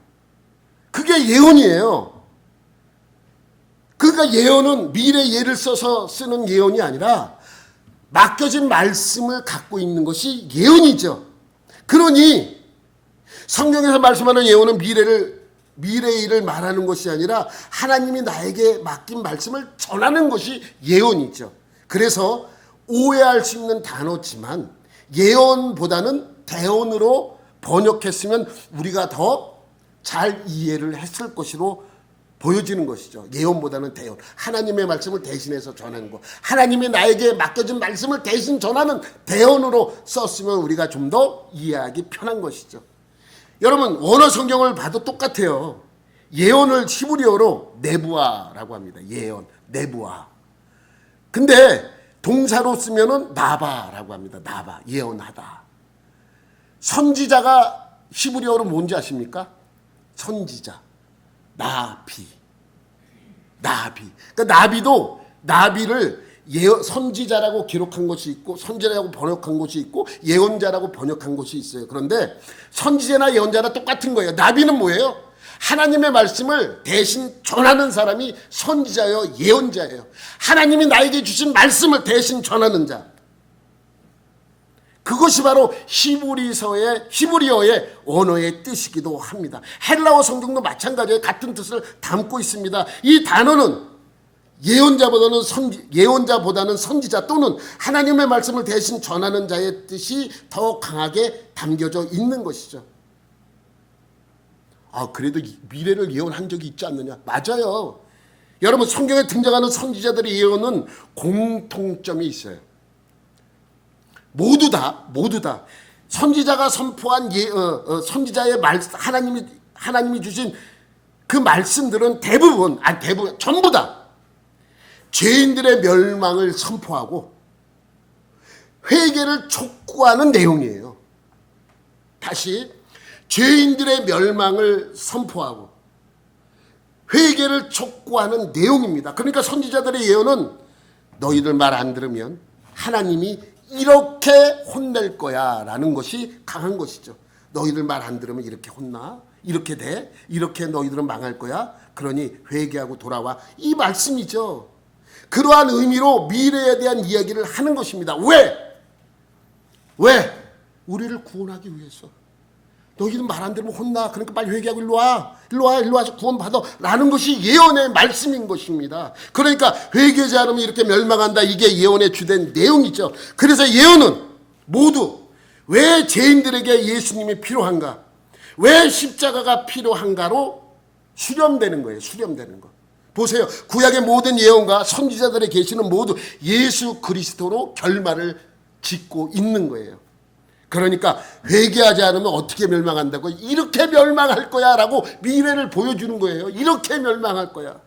그게 예언이에요. 그러니까 예언은 미래 예를 써서 쓰는 예언이 아니라 맡겨진 말씀을 갖고 있는 것이 예언이죠. 그러니 성경에서 말씀하는 예언은 미래의 일을 말하는 것이 아니라 하나님이 나에게 맡긴 말씀을 전하는 것이 예언이죠. 그래서 오해할 수 있는 단어지만 예언보다는 대언으로 번역했으면 우리가 더 잘 이해를 했을 것으로 보여지는 것이죠. 예언보다는 대언. 하나님의 말씀을 대신해서 전하는 것. 하나님이 나에게 맡겨진 말씀을 대신 전하는 대언으로 썼으면 우리가 좀 더 이해하기 편한 것이죠. 여러분, 원어 성경을 봐도 똑같아요. 예언을 히브리어로 네부아라고 합니다. 예언, 네부아. 근데 동사로 쓰면은 나바라고 합니다. 나바, 예언하다. 선지자가 히브리어로 뭔지 아십니까? 선지자, 나비. 그러니까 나비를 선지자라고 기록한 것이 있고 선지자라고 번역한 것이 있고 예언자라고 번역한 것이 있어요. 그런데 선지자나 예언자나 똑같은 거예요. 나비는 뭐예요? 하나님의 말씀을 대신 전하는 사람이 선지자예요, 예언자예요. 하나님이 나에게 주신 말씀을 대신 전하는 자. 그것이 바로 히브리어의 언어의 뜻이기도 합니다. 헬라어 성경도 마찬가지예요. 같은 뜻을 담고 있습니다. 이 단어는 예언자보다는 선지자 또는 하나님의 말씀을 대신 전하는 자의 뜻이 더 강하게 담겨져 있는 것이죠. 그래도 미래를 예언한 적이 있지 않느냐? 맞아요. 여러분, 성경에 등장하는 선지자들의 예언은 공통점이 있어요. 모두 다 선지자가 선포한 선지자의 하나님이 주신 그 말씀들은 대부분 전부 다 죄인들의 멸망을 선포하고 회개를 촉구하는 내용이에요. 다시 죄인들의 멸망을 선포하고 회개를 촉구하는 내용입니다. 그러니까 선지자들의 예언은 너희들 말 안 들으면 하나님이 이렇게 혼낼 거야 라는 것이 강한 것이죠. 너희들 말 안 들으면 이렇게 혼나, 이렇게 돼, 이렇게 너희들은 망할 거야. 그러니 회개하고 돌아와. 이 말씀이죠. 그러한 의미로 미래에 대한 이야기를 하는 것입니다. 왜? 우리를 구원하기 위해서. 너희는 말 안 들으면 혼나. 그러니까 빨리 회개하고 일로 와서 구원받아 라는 것이 예언의 말씀인 것입니다. 그러니까 회개하지 않으면 이렇게 멸망한다. 이게 예언의 주된 내용이죠. 그래서 예언은 모두 왜 죄인들에게 예수님이 필요한가, 왜 십자가가 필요한가로 수렴되는 거예요. 수렴되는 거. 보세요. 구약의 모든 예언과 선지자들의 계시는 모두 예수 그리스도로 결말을 짓고 있는 거예요. 그러니까 회개하지 않으면 어떻게 멸망한다고? 이렇게 멸망할 거야 라고 미래를 보여주는 거예요. 이렇게 멸망할 거야.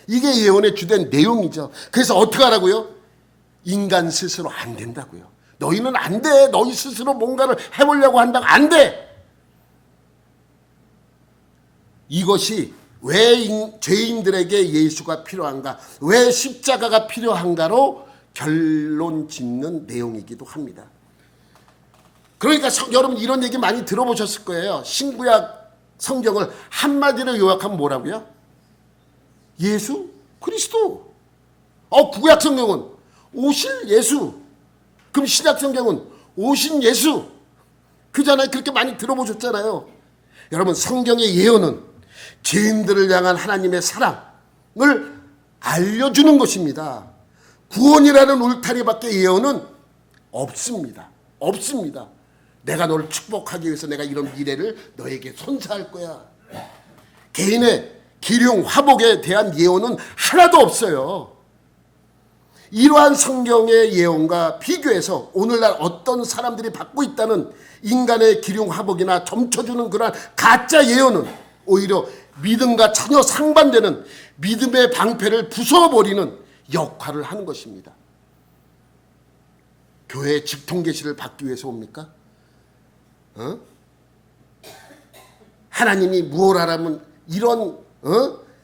이게 예언의 주된 내용이죠. 그래서 어떻게 하라고요? 인간 스스로 안 된다고요. 너희는 안 돼. 너희 스스로 뭔가를 해보려고 한다고 안 돼. 이것이 왜 죄인들에게 예수가 필요한가, 왜 십자가가 필요한가로 결론 짓는 내용이기도 합니다. 그러니까 여러분 이런 얘기 많이 들어보셨을 거예요. 신구약 성경을 한마디로 요약하면 뭐라고요? 예수 그리스도. 구약 성경은 오실 예수. 그럼 신약 성경은 오신 예수. 그잖아요. 그렇게 많이 들어보셨잖아요. 여러분, 성경의 예언은 죄인들을 향한 하나님의 사랑을 알려주는 것입니다. 구원이라는 울타리밖에 예언은 없습니다. 내가 너를 축복하기 위해서 내가 이런 미래를 너에게 선사할 거야. 개인의 기륭, 화복에 대한 예언은 하나도 없어요. 이러한 성경의 예언과 비교해서 오늘날 어떤 사람들이 받고 있다는 인간의 기륭, 화복이나 점쳐주는 그러한 가짜 예언은 오히려 믿음과 전혀 상반되는 믿음의 방패를 부숴버리는 역할을 하는 것입니다. 교회에 직통계시를 받기 위해서 옵니까? 하나님이 무엇하라면 이런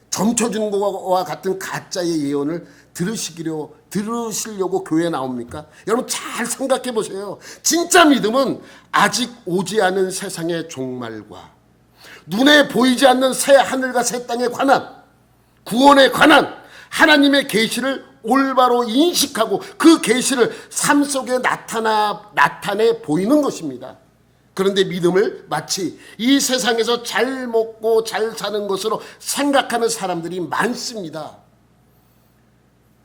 점쳐주는 것과 같은 가짜의 예언을 들으시려고 교회에 나옵니까? 여러분 잘 생각해 보세요. 진짜 믿음은 아직 오지 않은 세상의 종말과 눈에 보이지 않는 새 하늘과 새 땅에 관한 구원에 관한 하나님의 계시를 올바로 인식하고 그 계시를 삶 속에 나타내 보이는 것입니다. 그런데 믿음을 마치 이 세상에서 잘 먹고 잘 사는 것으로 생각하는 사람들이 많습니다.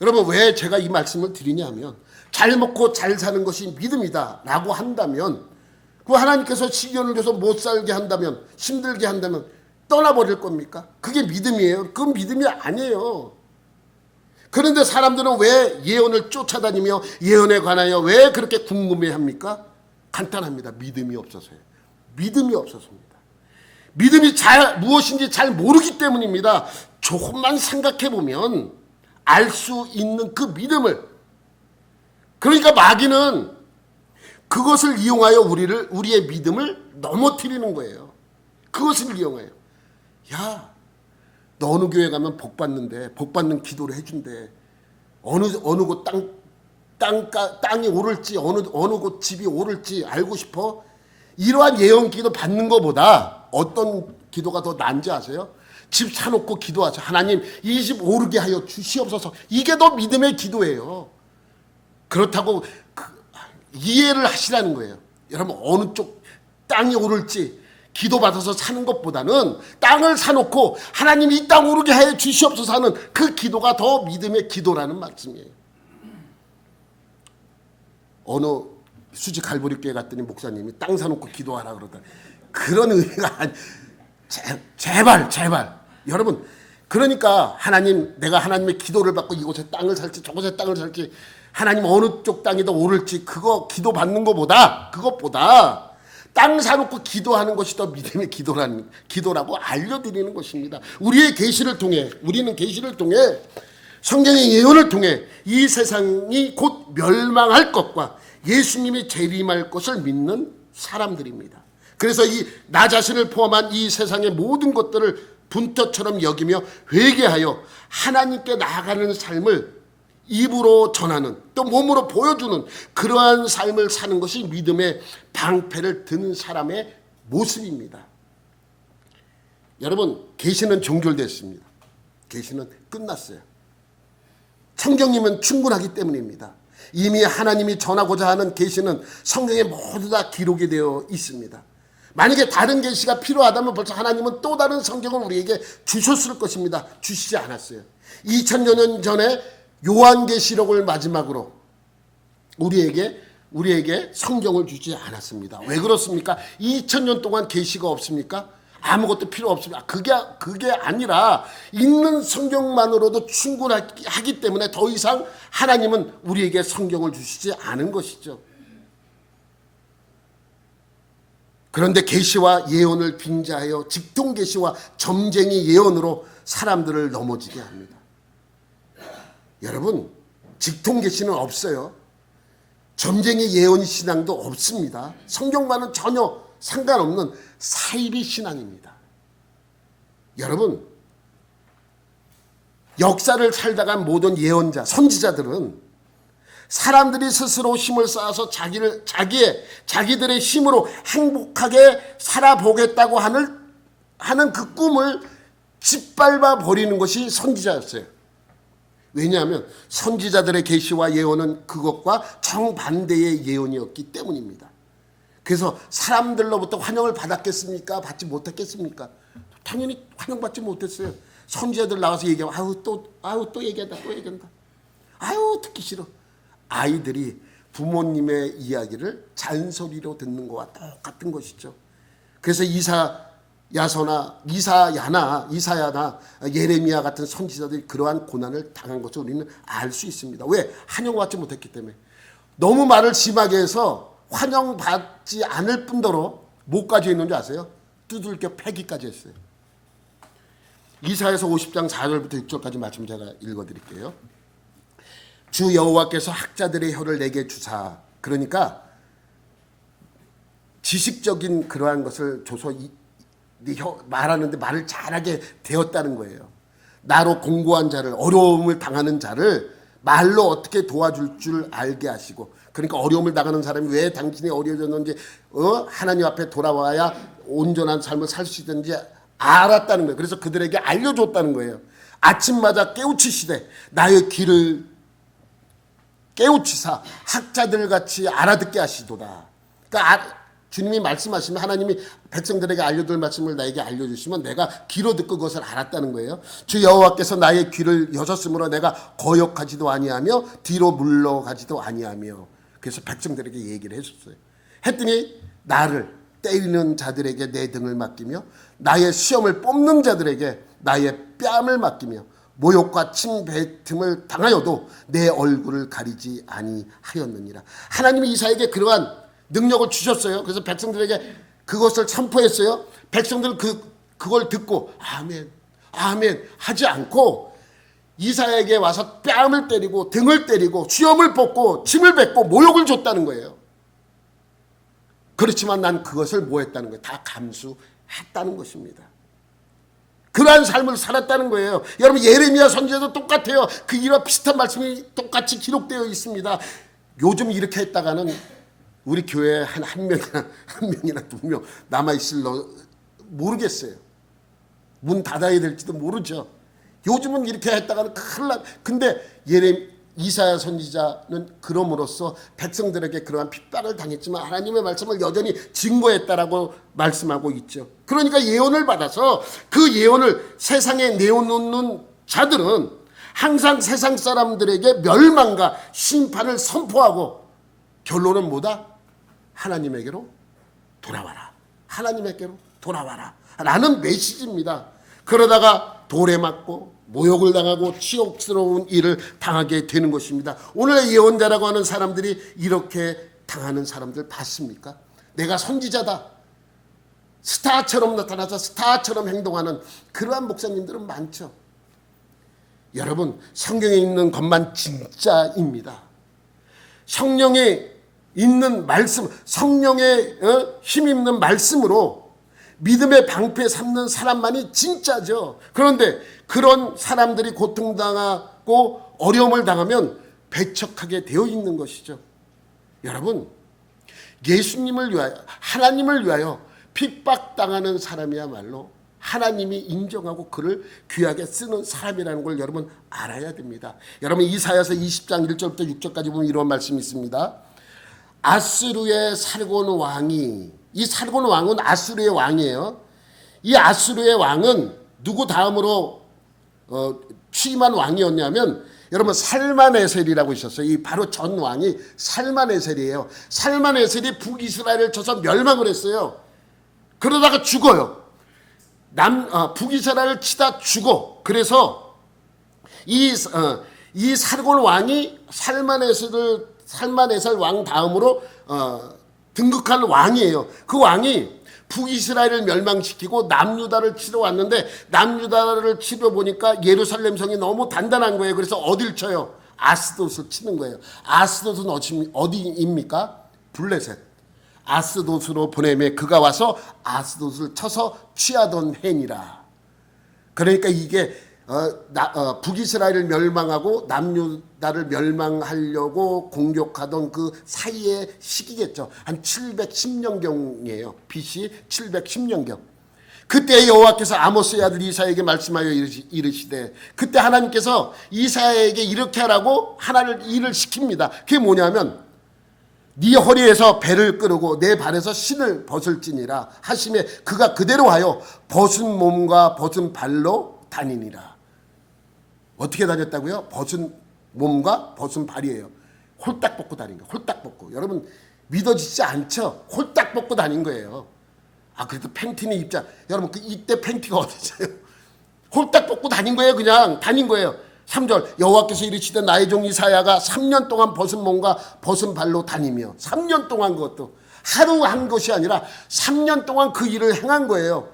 여러분, 왜 제가 이 말씀을 드리냐면 잘 먹고 잘 사는 것이 믿음이다 라고 한다면 그 하나님께서 시련을 줘서 못 살게 한다면, 힘들게 한다면 떠나버릴 겁니까? 그게 믿음이에요? 그건 믿음이 아니에요. 그런데 사람들은 왜 예언을 쫓아다니며 예언에 관하여 왜 그렇게 궁금해합니까? 간단합니다. 믿음이 없어서요. 믿음이 없어서입니다. 믿음이 무엇인지 잘 모르기 때문입니다. 조금만 생각해 보면 알 수 있는 그 믿음을 그러니까 마귀는 그것을 이용하여 우리의 믿음을 넘어뜨리는 거예요. 그것을 이용하여. 야, 너 어느 교회 가면 복 받는데, 복 받는 기도를 해준대. 어느 곳 땅이 오를지, 어느 곳 집이 오를지 알고 싶어? 이러한 예언 기도 받는 것보다 어떤 기도가 더 난지 아세요? 집 사놓고 기도하세요. 하나님, 이 집 오르게 하여 주시옵소서. 이게 더 믿음의 기도예요. 그렇다고 이해를 하시라는 거예요. 여러분, 어느 쪽 땅이 오를지 기도받아서 사는 것보다는 땅을 사놓고 하나님 이 땅 오르게 하여 주시옵소서 하는 그 기도가 더 믿음의 기도라는 말씀이에요. 어느 수지 갈보리 교회 갔더니 목사님이 땅 사놓고 기도하라 그러다. 그런 의미가 아니. 제발 여러분, 그러니까 하나님, 내가 하나님의 기도를 받고 이곳에 땅을 살지 저곳에 땅을 살지 하나님 어느 쪽 땅이 더 오를지 그거 기도 받는 그것보다 땅 사놓고 기도하는 것이 더 믿음의 기도라고 알려드리는 것입니다. 우리는 계시를 통해 성경의 예언을 통해 이 세상이 곧 멸망할 것과 예수님이 재림할 것을 믿는 사람들입니다. 그래서 나 자신을 포함한 이 세상의 모든 것들을 분터처럼 여기며 회개하여 하나님께 나아가는 삶을 입으로 전하는, 또 몸으로 보여주는 그러한 삶을 사는 것이 믿음의 방패를 드는 사람의 모습입니다. 여러분, 계시는 종결됐습니다. 계시는 끝났어요. 성경이면 충분하기 때문입니다. 이미 하나님이 전하고자 하는 계시는 성경에 모두 다 기록이 되어 있습니다. 만약에 다른 계시가 필요하다면 벌써 하나님은 또 다른 성경을 우리에게 주셨을 것입니다. 주시지 않았어요. 2000여 년 전에 요한계시록을 마지막으로 우리에게 성경을 주지 않았습니다. 왜 그렇습니까? 2000년 동안 계시가 없습니까? 아무것도 필요 없습니다. 그게 아니라 읽는 성경만으로도 충분하기 때문에 더 이상 하나님은 우리에게 성경을 주시지 않은 것이죠. 그런데 계시와 예언을 빙자하여 직통 계시와 점쟁이 예언으로 사람들을 넘어지게 합니다. 여러분, 직통 계시는 없어요. 점쟁이 예언 신앙도 없습니다. 성경과는 전혀 상관없는 사이비 신앙입니다. 여러분, 역사를 살다간 모든 예언자, 선지자들은 사람들이 스스로 힘을 쌓아서 자기들의 힘으로 행복하게 살아보겠다고 하는 그 꿈을 짓밟아 버리는 것이 선지자였어요. 왜냐하면 선지자들의 계시와 예언은 그것과 정반대의 예언이었기 때문입니다. 그래서 사람들로부터 환영을 받았겠습니까? 받지 못했겠습니까? 당연히 환영받지 못했어요. 선지자들 나와서 얘기하면 또 얘기한다. 듣기 싫어. 아이들이 부모님의 이야기를 잔소리로 듣는 것과 똑같은 것이죠. 그래서 이사야나 예레미야 같은 선지자들이 그러한 고난을 당한 것을 우리는 알 수 있습니다. 왜? 환영받지 못했기 때문에. 너무 말을 심하게 해서 환영받지 않을 뿐더러 뭐까지 했는지 아세요? 두들겨 패기까지 했어요. 이사야서 50장 4절부터 6절까지 말씀 제가 읽어드릴게요. 주 여호와께서 학자들의 혀를 내게 주사, 그러니까 지식적인 그러한 것을 줘서 말하는데 말을 잘하게 되었다는 거예요. 나로 공고한 자를, 어려움을 당하는 자를 말로 어떻게 도와줄 줄 알게 하시고, 그러니까 어려움을 당하는 사람이 왜 당신이 어려워졌는지 하나님 앞에 돌아와야 온전한 삶을 살 수 있는지 알았다는 거예요. 그래서 그들에게 알려줬다는 거예요. 아침마다 깨우치시되 나의 귀를 깨우치사 학자들같이 알아듣게 하시도다. 그러니까 주님이 말씀하시면, 하나님이 백성들에게 알려줄 말씀을 나에게 알려주시면 내가 귀로 듣고 그것을 알았다는 거예요. 주 여호와께서 나의 귀를 여셨으므로 내가 거역하지도 아니하며 뒤로 물러가지도 아니하며. 그래서 백성들에게 얘기를 했었어요. 했더니 나를 때리는 자들에게 내 등을 맡기며 나의 시험을 뽑는 자들에게 나의 뺨을 맡기며 모욕과 침뱉음을 당하여도 내 얼굴을 가리지 아니하였느니라. 하나님이 이사에게 그러한 능력을 주셨어요. 그래서 백성들에게 그것을 선포했어요. 백성들은 그걸 듣고 아멘, 아멘 하지 않고 이사야에게 와서 뺨을 때리고 등을 때리고 수염을 뽑고 침을 뱉고 모욕을 줬다는 거예요. 그렇지만 난 그것을 뭐 했다는 거예요? 다 감수했다는 것입니다. 그러한 삶을 살았다는 거예요. 여러분 예레미야 선지자도 똑같아요. 그 이와 비슷한 말씀이 똑같이 기록되어 있습니다. 요즘 이렇게 했다가는 우리 교회에 한 명이나 두 명 남아있을 모르겠어요. 문 닫아야 될지도 모르죠. 요즘은 이렇게 했다가는 큰일 나. 근데 이사야 선지자는 그럼으로써 백성들에게 그러한 핍박을 당했지만 하나님의 말씀을 여전히 증거했다라고 말씀하고 있죠. 그러니까 예언을 받아서 그 예언을 세상에 내어놓는 자들은 항상 세상 사람들에게 멸망과 심판을 선포하고 결론은 뭐다? 하나님에게로 돌아와라. 하나님에게로 돌아와라. 라는 메시지입니다. 그러다가 돌에 맞고 모욕을 당하고 치욕스러운 일을 당하게 되는 것입니다. 오늘의 예언자라고 하는 사람들이 이렇게 당하는 사람들 봤습니까? 내가 선지자다. 스타처럼 나타나서 스타처럼 행동하는 그러한 목사님들은 많죠. 여러분 성경에 있는 것만 진짜입니다. 성령에 있는 말씀, 성령의 힘입는 말씀으로 믿음의 방패 삼는 사람만이 진짜죠. 그런데 그런 사람들이 고통당하고 어려움을 당하면 배척하게 되어 있는 것이죠. 여러분 예수님을 위하여 하나님을 위하여 핍박당하는 사람이야말로 하나님이 인정하고 그를 귀하게 쓰는 사람이라는 걸 여러분 알아야 됩니다. 여러분 이사야서 20장 1절부터 6절까지 보면 이런 말씀이 있습니다. 아수르의 살곤 왕이, 이 살곤 왕은 아수르의 왕이에요. 이 아수르의 왕은 누구 다음으로 취임한 왕이었냐면 여러분 살만에셀이라고 있었어요. 이 바로 전 왕이 살만에셀이에요. 살만에셀이 북이스라엘을 쳐서 멸망을 했어요. 그러다가 죽어요. 북이스라엘을 치다 죽어. 그래서 이 살곤 왕이 살만에셀 왕 다음으로 등극한 왕이에요. 그 왕이 북이스라엘을 멸망시키고 남유다를 치러 왔는데 남유다를 치러 보니까 예루살렘 성이 너무 단단한 거예요. 그래서 어딜 쳐요? 아스돗을 치는 거예요. 아스돗은 어디입니까? 블레셋. 아스돗으로 보내매 그가 와서 아스돗을 쳐서 취하던 해니라. 그러니까 이게 북이스라엘을 멸망하고 남유다를 멸망하려고 공격하던 그 사이의 시기겠죠. 한 710년경이에요. BC 710년경. 그때 여호와께서 아모스의 아들 이사야에게 말씀하여 이르시되, 그때 하나님께서 이사야에게 이렇게 하라고 하나를 일을 시킵니다. 그게 뭐냐면 네 허리에서 배를 끄르고 내 발에서 신을 벗을지니라 하시매 그가 그대로 하여 벗은 몸과 벗은 발로 다니니라. 어떻게 다녔다고요? 벗은 몸과 벗은 발이에요. 홀딱 벗고 다닌 거예요. 홀딱 벗고. 여러분 믿어지지 않죠? 홀딱 벗고 다닌 거예요. 그래도 팬티는 입자. 여러분 이때 팬티가 어디서요? 홀딱 벗고 다닌 거예요. 그냥 다닌 거예요. 3절 여호와께서 이르시되 나의 종 이사야가 3년 동안 벗은 몸과 벗은 발로 다니며 3년 동안 그것도 하루 한 것이 아니라 3년 동안 그 일을 행한 거예요.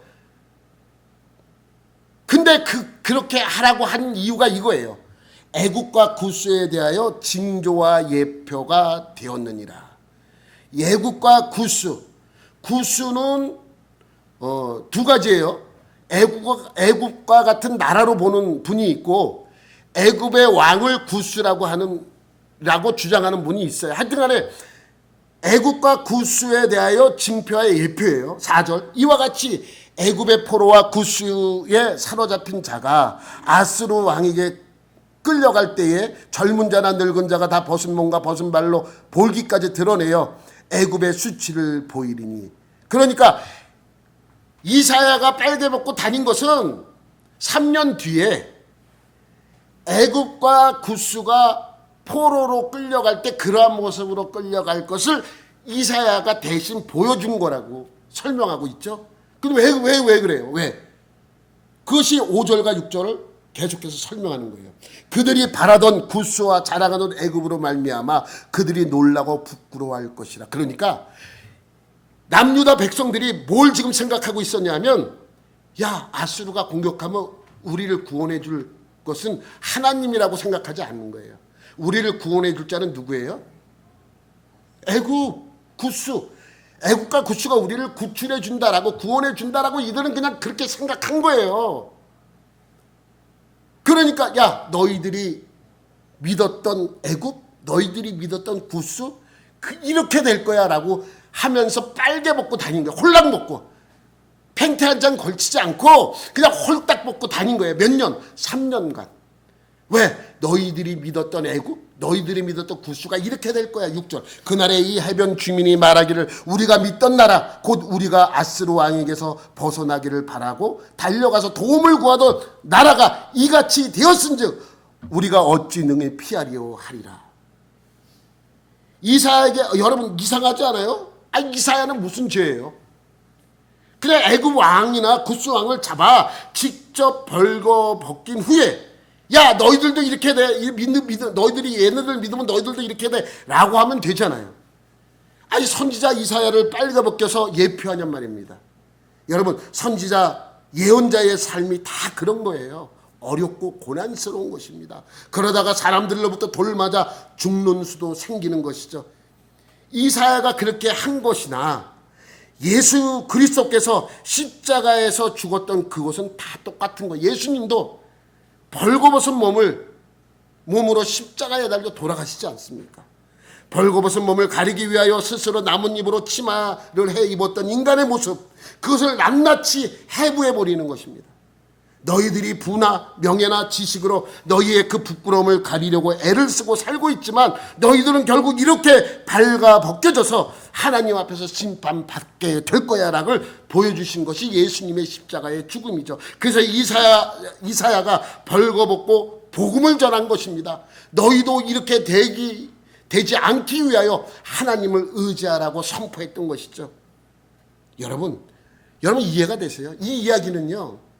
근데 그렇게 하라고 한 이유가 이거예요. 애국과 구스에 대하여 징조와 예표가 되었느니라. 애국과 구스. 구스는 두 가지예요. 애국과 같은 나라로 보는 분이 있고 애굽의 왕을 구스라고 주장하는 분이 있어요. 하여튼간에 애국과 구스에 대하여 징표와 예표예요. 4절 이와 같이 애굽의 포로와 구스에 사로잡힌 자가 아스루 왕에게 끌려갈 때에 젊은 자나 늙은 자가 다 벗은 몸과 벗은 발로 볼기까지 드러내어 애굽의 수치를 보이리니. 그러니까 이사야가 빨개 벗고 다닌 것은 3년 뒤에 애굽과 구스가 포로로 끌려갈 때 그러한 모습으로 끌려갈 것을 이사야가 대신 보여준 거라고 설명하고 있죠. 근데 왜 그래요? 왜? 그것이 5절과 6절을 계속해서 설명하는 거예요. 그들이 바라던 구스와 자랑하던 애굽으로 말미암아 그들이 놀라고 부끄러워할 것이라. 그러니까 남유다 백성들이 뭘 지금 생각하고 있었냐면, 야 아수르가 공격하면 우리를 구원해 줄 것은 하나님이라고 생각하지 않는 거예요. 우리를 구원해 줄 자는 누구예요? 애굽, 구스. 애굽과 구스가 우리를 구출해 준다라고 구원해 준다라고 이들은 그냥 그렇게 생각한 거예요. 그러니까 야, 너희들이 믿었던 애굽, 너희들이 믿었던 구스 이렇게 될 거야 라고 하면서 빨개 벗고 다닌 거예요. 홀랑 벗고. 팽태 한 장 걸치지 않고 그냥 홀딱 벗고 다닌 거예요. 몇 년? 3년간. 왜? 너희들이 믿었던 애굽, 너희들이 믿었던 구스가 이렇게 될 거야. 6절. 그날에 이 해변 주민이 말하기를 우리가 믿던 나라 곧 우리가 아스루 왕에게서 벗어나기를 바라고 달려가서 도움을 구하던 나라가 이같이 되었은즉 우리가 어찌 능히 피하리오 하리라. 이사야에게 여러분 이상하지 않아요? 이사야는 무슨 죄예요? 그냥 애굽 왕이나 구스 왕을 잡아 직접 벌거벗긴 후에 야, 너희들도 이렇게 돼. 너희들이 얘네들 믿으면 너희들도 이렇게 돼. 라고 하면 되잖아요. 선지자 이사야를 빨가벗겨서 예표하냔 말입니다. 여러분, 선지자 예언자의 삶이 다 그런 거예요. 어렵고 고난스러운 것입니다. 그러다가 사람들로부터 돌 맞아 죽는 수도 생기는 것이죠. 이사야가 그렇게 한 것이나 예수 그리스도께서 십자가에서 죽었던 그것은 다 똑같은 거예요. 예수님도 벌거벗은 몸으로 십자가에 달려 돌아가시지 않습니까? 벌거벗은 몸을 가리기 위하여 스스로 나뭇잎으로 치마를 해 입었던 인간의 모습, 그것을 낱낱이 해부해 버리는 것입니다. 너희들이 부나 명예나 지식으로 너희의 그 부끄러움을 가리려고 애를 쓰고 살고 있지만 너희들은 결국 이렇게 발가벗겨져서 하나님 앞에서 심판받게 될 거야 라고 보여주신 것이 예수님의 십자가의 죽음이죠. 그래서 이사야가 벌거벗고 복음을 전한 것입니다. 너희도 이렇게 되지 않기 위하여 하나님을 의지하라고 선포했던 것이죠. 여러분 이해가 되세요? 이 이야기는요,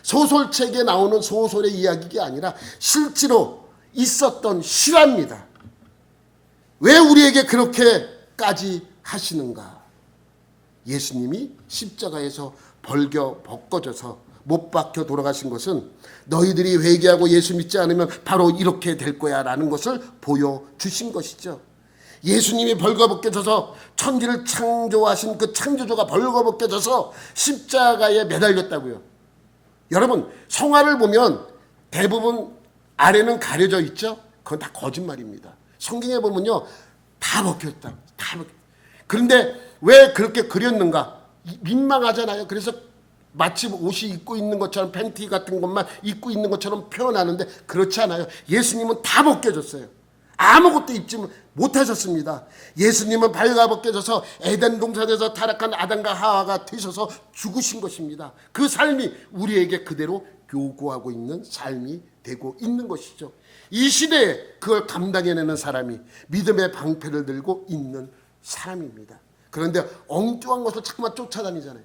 소설책에 나오는 소설의 이야기가 아니라 실제로 있었던 실화입니다. 왜 우리에게 그렇게까지 하시는가? 예수님이 십자가에서 벗겨져서 못 박혀 돌아가신 것은 너희들이 회개하고 예수 믿지 않으면 바로 이렇게 될 거야 라는 것을 보여주신 것이죠. 예수님이 벌거벗겨져서 천지를 창조하신 그 창조주가 벌거벗겨져서 십자가에 매달렸다고요. 여러분, 성화를 보면 대부분 아래는 가려져 있죠? 그건 다 거짓말입니다. 성경에 보면요, 다 벗겼다. 그런데 왜 그렇게 그렸는가? 민망하잖아요. 그래서 마치 옷이 입고 있는 것처럼 팬티 같은 것만 입고 있는 것처럼 표현하는데 그렇지 않아요. 예수님은 다 벗겨졌어요. 아무것도 입지 못하셨습니다. 예수님은 발가벗겨져서 에덴 동산에서 타락한 아담과 하와가 되셔서 죽으신 것입니다. 그 삶이 우리에게 그대로 요구하고 있는 삶이 되고 있는 것이죠. 이 시대에 그걸 감당해내는 사람이 믿음의 방패를 들고 있는 사람입니다. 그런데 엉뚱한 것을 자꾸만 쫓아다니잖아요.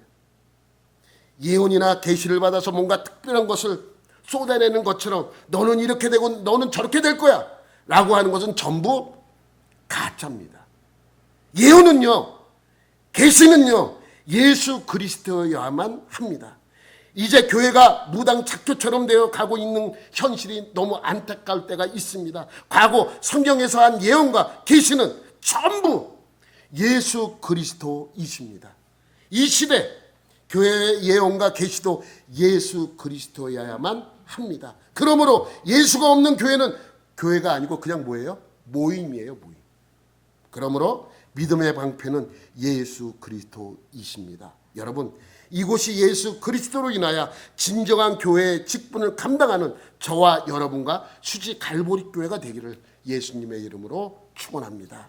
예언이나 계시를 받아서 뭔가 특별한 것을 쏟아내는 것처럼 너는 이렇게 되고 너는 저렇게 될 거야 라고 하는 것은 전부 가짜입니다. 예언은요, 계시는요, 예수 그리스도여야만 합니다. 이제 교회가 무당 착교처럼 되어 가고 있는 현실이 너무 안타까울 때가 있습니다. 과거 성경에서 한 예언과 계시는 전부 예수 그리스도이십니다. 이 시대 교회의 예언과 계시도 예수 그리스도여야만 합니다. 그러므로 예수가 없는 교회는 교회가 아니고 그냥 뭐예요? 모임이에요, 모임. 그러므로 믿음의 방패는 예수 그리스도이십니다. 여러분, 이곳이 예수 그리스도로 인하여 진정한 교회의 직분을 감당하는 저와 여러분과 수지 갈보리 교회가 되기를 예수님의 이름으로 축원합니다.